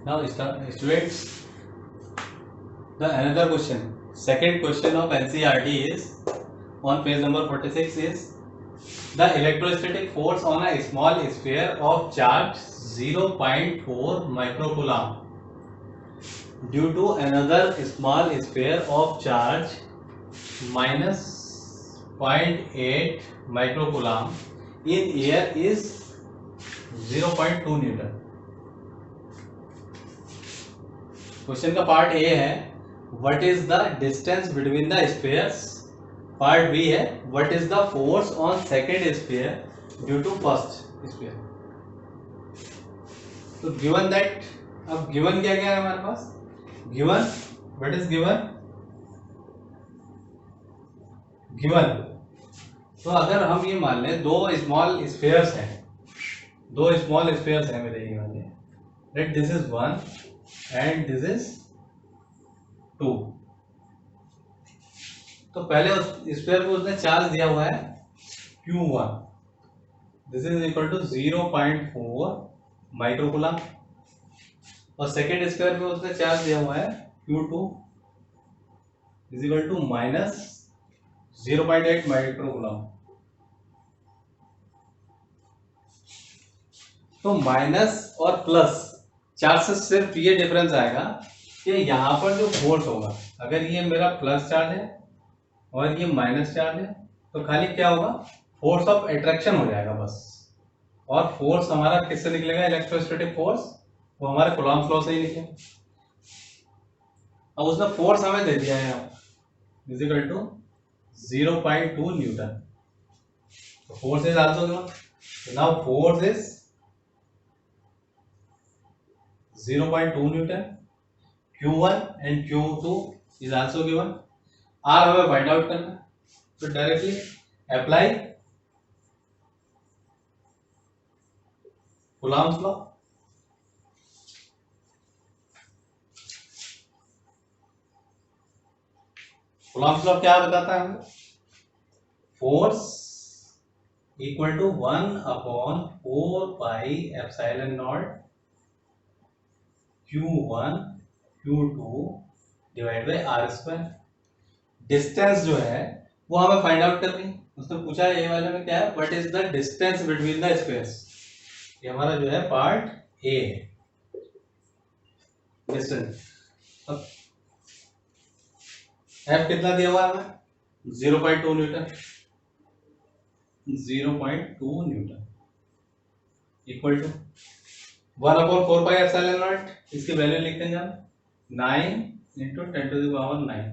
Now, students, the another question. Second question of NCERT is on page number 46 is the electrostatic force on a small sphere of charge 0.4 microcoulomb due to another small sphere of charge minus 0.8 microcoulomb in air is 0.2 newton. Question का part A है what is the distance between the spheres, part B है what is the force on second sphere due to first sphere. तो given that, अब given क्या क्या है हमारे पास, given what is given, given तो अगर हम ये मान लें दो स्मॉल स्फीयर्स हैं, दो स्मॉल स्फीयर्स हैं मेरे, ये मान लें that this is 1 and this is 2। तो पहले उस स्फीयर को उसने चार्ज दिया हुआ है Q1, this is equal to 0.4 microcoulomb, और सेकेंड स्फीयर पे उसने चार्ज दिया हुआ है Q2 is equal to minus 0.8 microcoulomb. तो माइनस और प्लस चार्ज से सिर्फ ये डिफरेंस आएगा कि यहाँ पर जो फोर्स होगा, अगर ये मेरा प्लस चार्ज है और ये माइनस चार्ज है तो खाली क्या होगा, फोर्स ऑफ अट्रैक्शन हो जाएगा बस, और फोर्स हमारा किससे निकलेगा, इलेक्ट्रोस्टैटिक फोर्स, वो हमारे कूलॉम्स लॉ से ही निकलेगा। अब उसने फोर्स हमें दे दिया है यहाँ इज इक्वल टू 0.2 न्यूटन। तो force is also given, now force is 0.2 newton, Q1 and Q2 is also given, R हमें फाइंड आउट करना है, तो directly apply coulomb's law. Coulomb's law क्या बताता है हमें, force equal to 1/4 pi epsilon naught Q1 Q2 divide by R square. Distance जो है वो हमें फाइंड आउट करनी है, उसने पूछा है ये वाले में क्या है, what is the distance between the space, ये हमारा जो है पार्ट ए है डिस्टेंस। अब एफ कितना दिया हुआ है हमें, 0.2 newton, 0.2 newton equal to 1/4 pi epsilon naught, इसकी वैल्यू लिखते हैं हम 9 into 10⁹9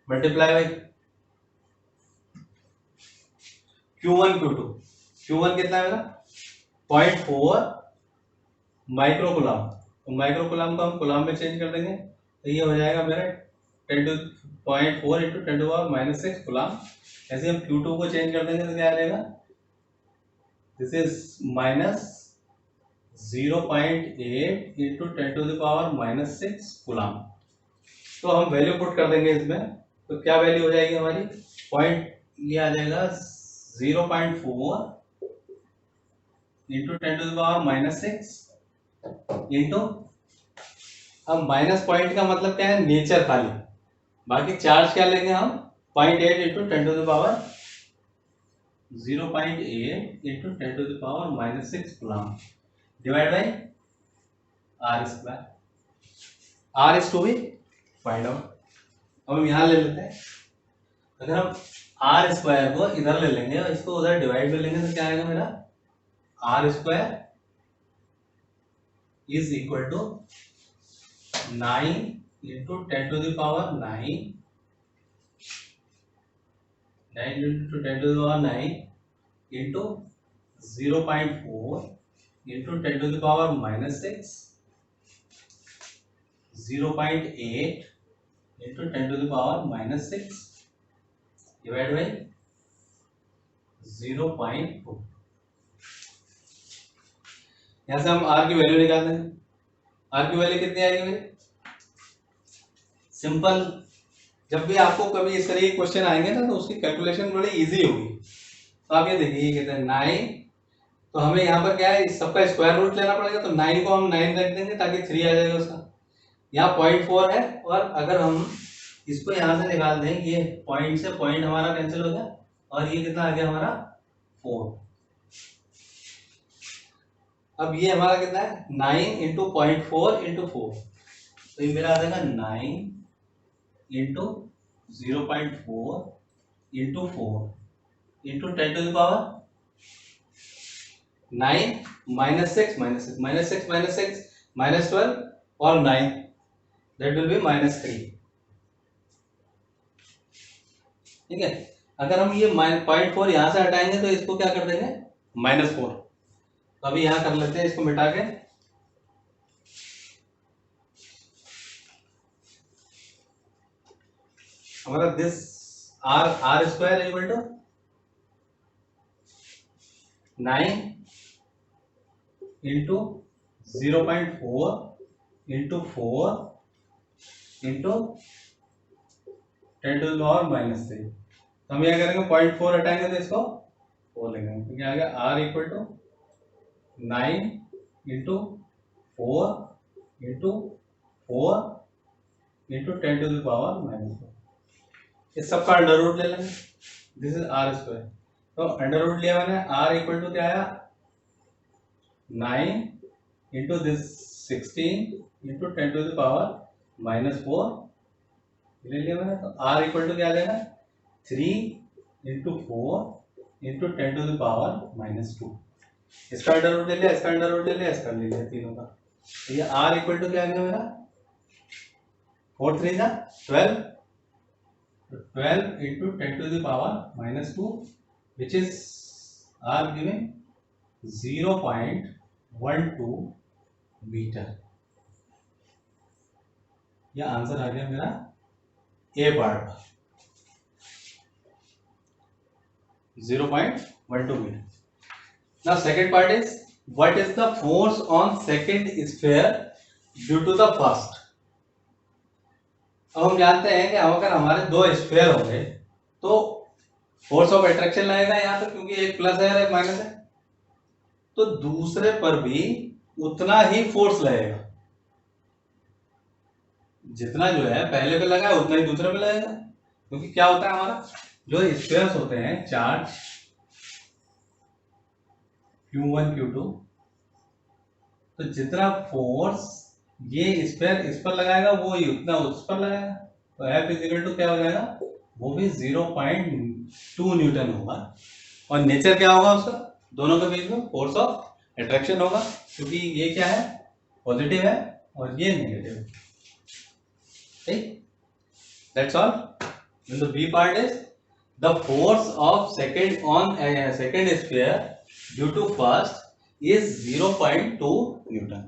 multiply by Q1 Q2, Q1 कितना है मेरा 0.4 माइक्रोकूलम, तो माइक्रोकूलम को हम कूलम में चेंज कर देंगे तो ये हो जाएगा मेरा 0.4 इंटू 10⁻⁶ कूलम। ऐसे हम Q2 को चेंज कर देंगे तो क्या आ जाएगा, this is minus 0.8 into 10⁻⁻6 coulomb. तो हम वैल्यू पुट कर देंगे इसमें, तो क्या वैल्यू हो जाएगी हमारी, पॉइंट ये आ जाएगा 0.4 इंटू 10⁻⁻6 इंटू, अब माइनस पॉइंट का मतलब क्या है, नेचर खाली, बाकी चार्ज क्या लेंगे हम 0.8 into 0.8 into 10⁻⁻6 coulomb divide by R square, R is to be find out. अब हम यहाँ ले लेते हैं, अगर हम आर स्क्वायर को इधर ले लेंगे और इसको उधर डिवाइड कर लेंगे तो क्या आएगा मेरा, R square is equal to 9 into 10⁹9 9 into 10⁹9 into 0.4 into 10⁻⁻6 0.8 into 10⁻⁻6 divide by 0.2। यहां से हम आर की वैल्यू निकाल देंगे, आर की वैल्यू कितनी आएगी भाई, सिंपल, जब भी आपको कभी इस तरह के क्वेश्चन आएंगे ना तो उसकी कैलकुलेशन बड़ी इजी होगी। तो आप ये देखिए कितने 9, तो हमें यहाँ पर क्या है, इस सबका स्क्वायर रूट लेना पड़ेगा, तो 9 को हम 9 रख देंगे ताकि 3 आ जाएगा उसका। यहाँ 0.4 है, और अगर हम इसको यहाँ से निकाल दें, ये पॉइंट से पॉइंट हमारा कैंसिल हो गया, और ये कितना आ गया हमारा 4। अब ये हमारा कितना है 9 इंटू 0.4 इंटू 4, तो ये मेरा आ जाएगा 9 into 0.4 into 4 into 10 to the power 9 -6 -12 और 9, दैट विल बी -3। ठीक है, अगर हम ये 0.4 यहां से हटाएंगे तो इसको क्या कर देंगे -4। तो अभी यहां कर लेते हैं इसको मिटा के, हमारा this R square equal to 9 into 0.4 into 4 into 10 to the power -3। तो हम यह करेंगे 0.4 हटाएंगे तो इसको 4 लेंगे, तो क्या आ गया R equal to 9 into 4 into 4 into 10 to the power -4। इस सबका अंडर रूट ले लेंगे, दिस इज आर स्क्वायर। तो अंडर रूट लिया मैंने, आर इक्वल टू क्या आया 9 into this 16 into 10 to the power -4 ले लिया मैंने। तो आर इक्वल टू क्या लेना 3 into 4 into 10 to the power -2। इसका अंडर रूट ले लिया, इसका अंडर रूट ले लिया, इसका ले लिया, तीनों का। तो ये आर इक्वल टू क्या आ गया मेरा 4 3 जा 12, 12 into 10 to the power -2 which is R giving 0.12 metre. यह आंसर आ गया मेरा A part, 0.12 metre. Now second part is what is the force on second sphere due to the first। अब हम जानते हैं कि अगर हमारे दो स्फीयर होंगे तो फोर्स ऑफ अट्रैक्शन लगेगा यहाँ पर, क्योंकि एक प्लस है और एक माइनस है, तो दूसरे पर भी उतना ही फोर्स लगेगा। जितना जो है पहले पे लगा है उतना ही दूसरे पे लगेगा, क्योंकि क्या होता है हमारा जो स्फीयर्स होते हैं चार्ज Q1 Q2, तो जितना फोर्स ये स्फीयर इस पर लगाएगा वो ही उतना उस पर लगाएगा। तो F इक्वल टू क्या हो जाएगा, वो भी 0.2 न्यूटन होगा। और नेचर क्या होगा उसका, दोनों के बीच में फोर्स ऑफ अट्रैक्शन होगा, क्योंकि ये क्या है पॉजिटिव है और ये नेगेटिव है। ठीक, that's all. The B part is the force of second on second sphere due to first is 0.2 Newton.